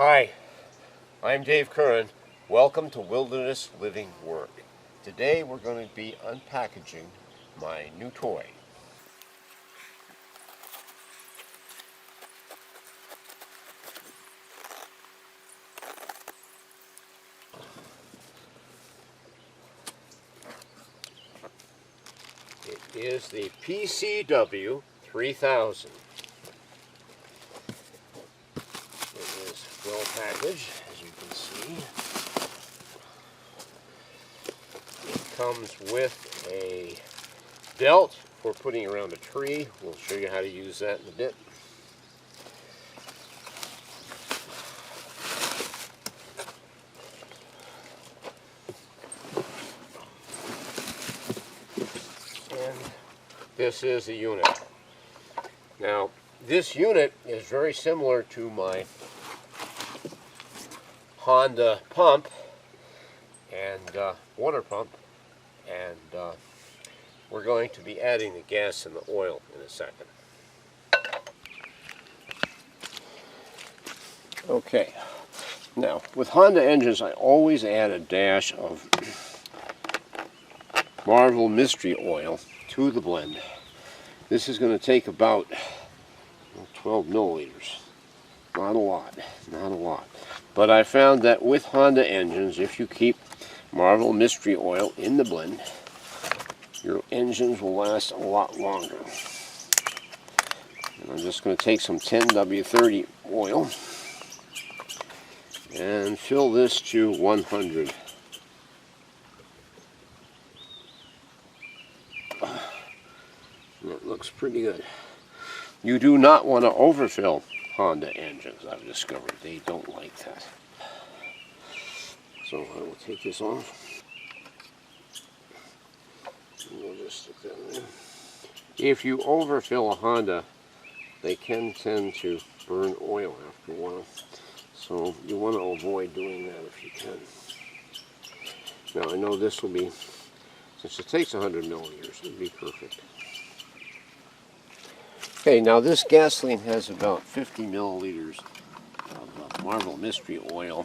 Hi, I'm Dave Curran. Welcome to Wilderness Living Work. Today we're going to be unpackaging my new toy. It is the PCW3000. It is well packaged, as you can see. It comes with a belt for putting around a tree. We'll show you how to use that in a bit. And this is a unit. Now, this unit is very similar to my Honda pump and water pump, and we're going to be adding the gas and the oil in a second. Okay, now with Honda engines I always add a dash of Marvel Mystery Oil to the blend. This is going to take about 12 milliliters. Not a lot, not a lot. But I found that with Honda engines, if you keep Marvel Mystery Oil in the blend, your engines will last a lot longer. And I'm just going to take some 10W30 oil and fill this to 100. That looks pretty good. You do not want to overfill Honda engines, I've discovered. They don't like that. So I will take this off. And we'll just stick that in there. If you overfill a Honda, they can tend to burn oil after a while. So you want to avoid doing that if you can. Now I know this will be, since it takes 100 milliliters, it'll be perfect. Okay, now this gasoline has about 50 milliliters of Marvel Mystery Oil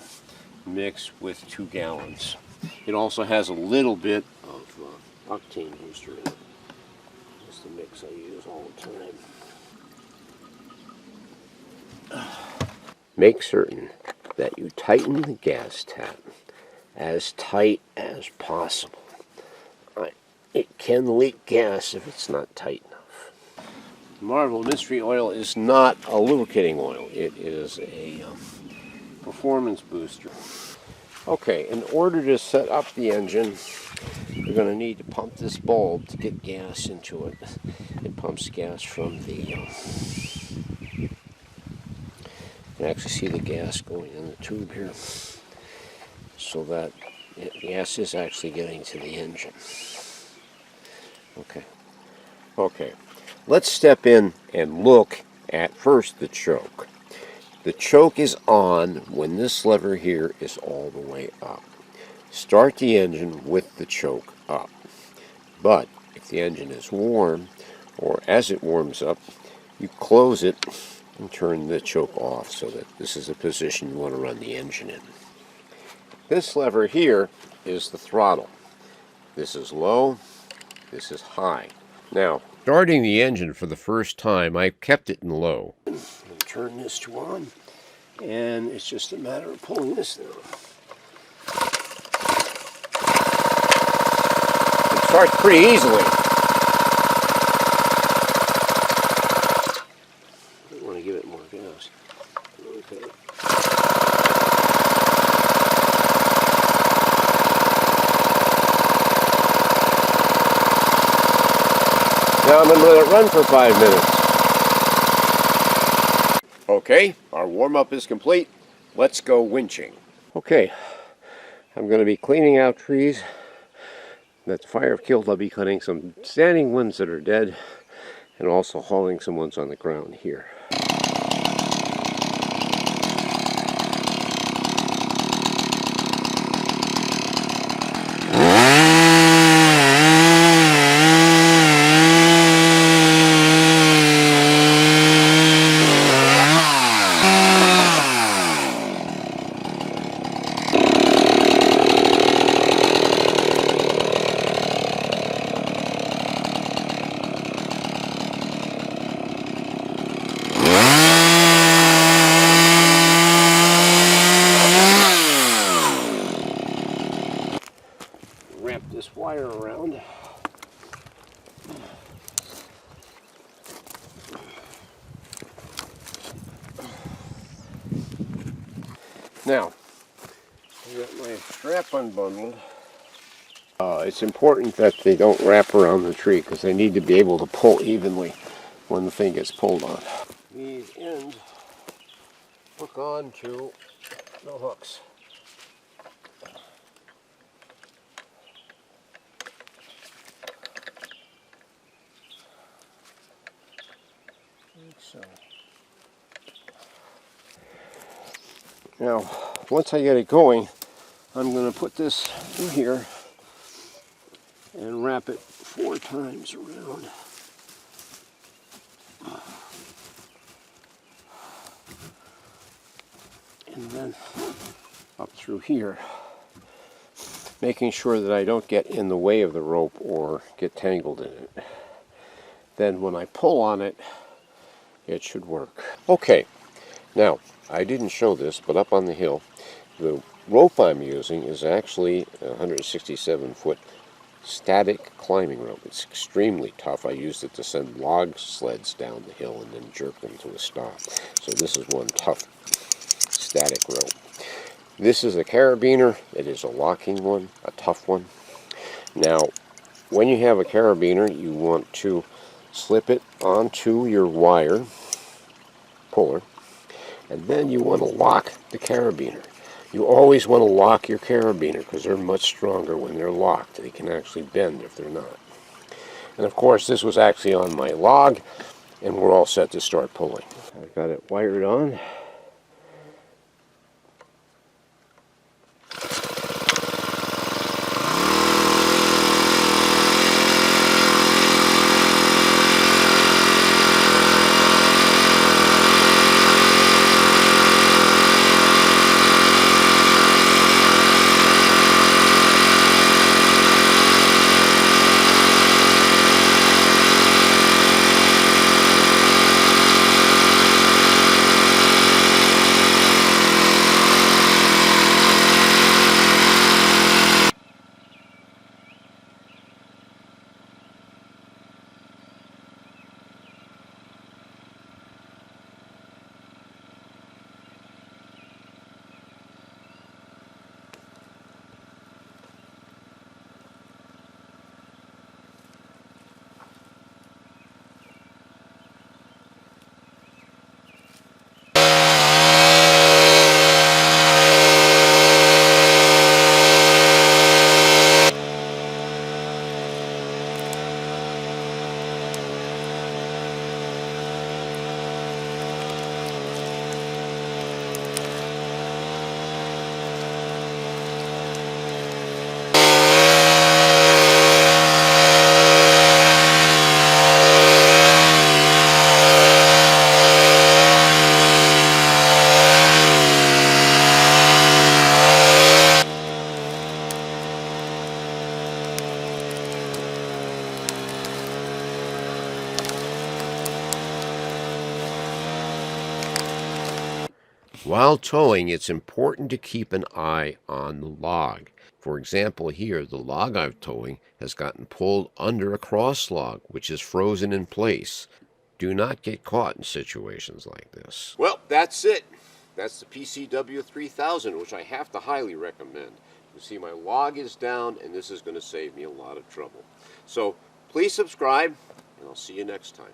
mixed with 2 gallons. It also has a little bit of octane booster in it. That's the mix I use all the time. Make certain that you tighten the gas tap as tight as possible. It can leak gas if it's not tight enough. Marvel Mystery Oil is not a lubricating oil. It is a performance booster. Okay, in order to set up the engine, you're going to need to pump this bulb to get gas into it. It pumps gas from the... you can actually see the gas going in the tube here, so that gas is actually getting to the engine. Okay. Let's step in and look at first the choke. The choke is on when this lever here is all the way up. Start the engine with the choke up. But if the engine is warm, or as it warms up, you close it and turn the choke off so that this is the position you want to run the engine in. This lever here is the throttle. This is low, this is high. Now, starting the engine for the first time, I kept it in low. And turn this to on, and it's just a matter of pulling this down. It starts pretty easily. I want to give it more gas. Okay. Now I'm going to let it run for 5 minutes. Okay, our warm-up is complete. Let's go winching. Okay, I'm going to be cleaning out trees that the fire have killed. I'll be cutting some standing ones that are dead, and also hauling some ones on the ground here. Now, I got my strap unbundled. It's important that they don't wrap around the tree because they need to be able to pull evenly when the thing gets pulled on. These ends hook on to the hooks. Like so. Now, once I get it going, I'm going to put this in here and wrap it 4 times around. And then up through here, making sure that I don't get in the way of the rope or get tangled in it. Then when I pull on it, it should work. Okay, now I didn't show this, but up on the hill, the rope I'm using is actually a 167-foot static climbing rope. It's extremely tough. I used it to send log sleds down the hill and then jerk them to a stop. So this is one tough static rope. This is a carabiner. It is a locking one, a tough one. Now, when you have a carabiner, you want to slip it onto your wire puller, and then you want to lock the carabiner. You always want to lock your carabiner because they're much stronger when they're locked. They can actually bend if they're not. And of course, this was actually on my log, and we're all set to start pulling. I've got it wired on. While towing, it's important to keep an eye on the log. For example, here, the log I'm towing has gotten pulled under a cross log, which is frozen in place. Do not get caught in situations like this. Well, that's it. That's the PCW3000, which I have to highly recommend. You see, my log is down, and this is going to save me a lot of trouble. So please subscribe, and I'll see you next time.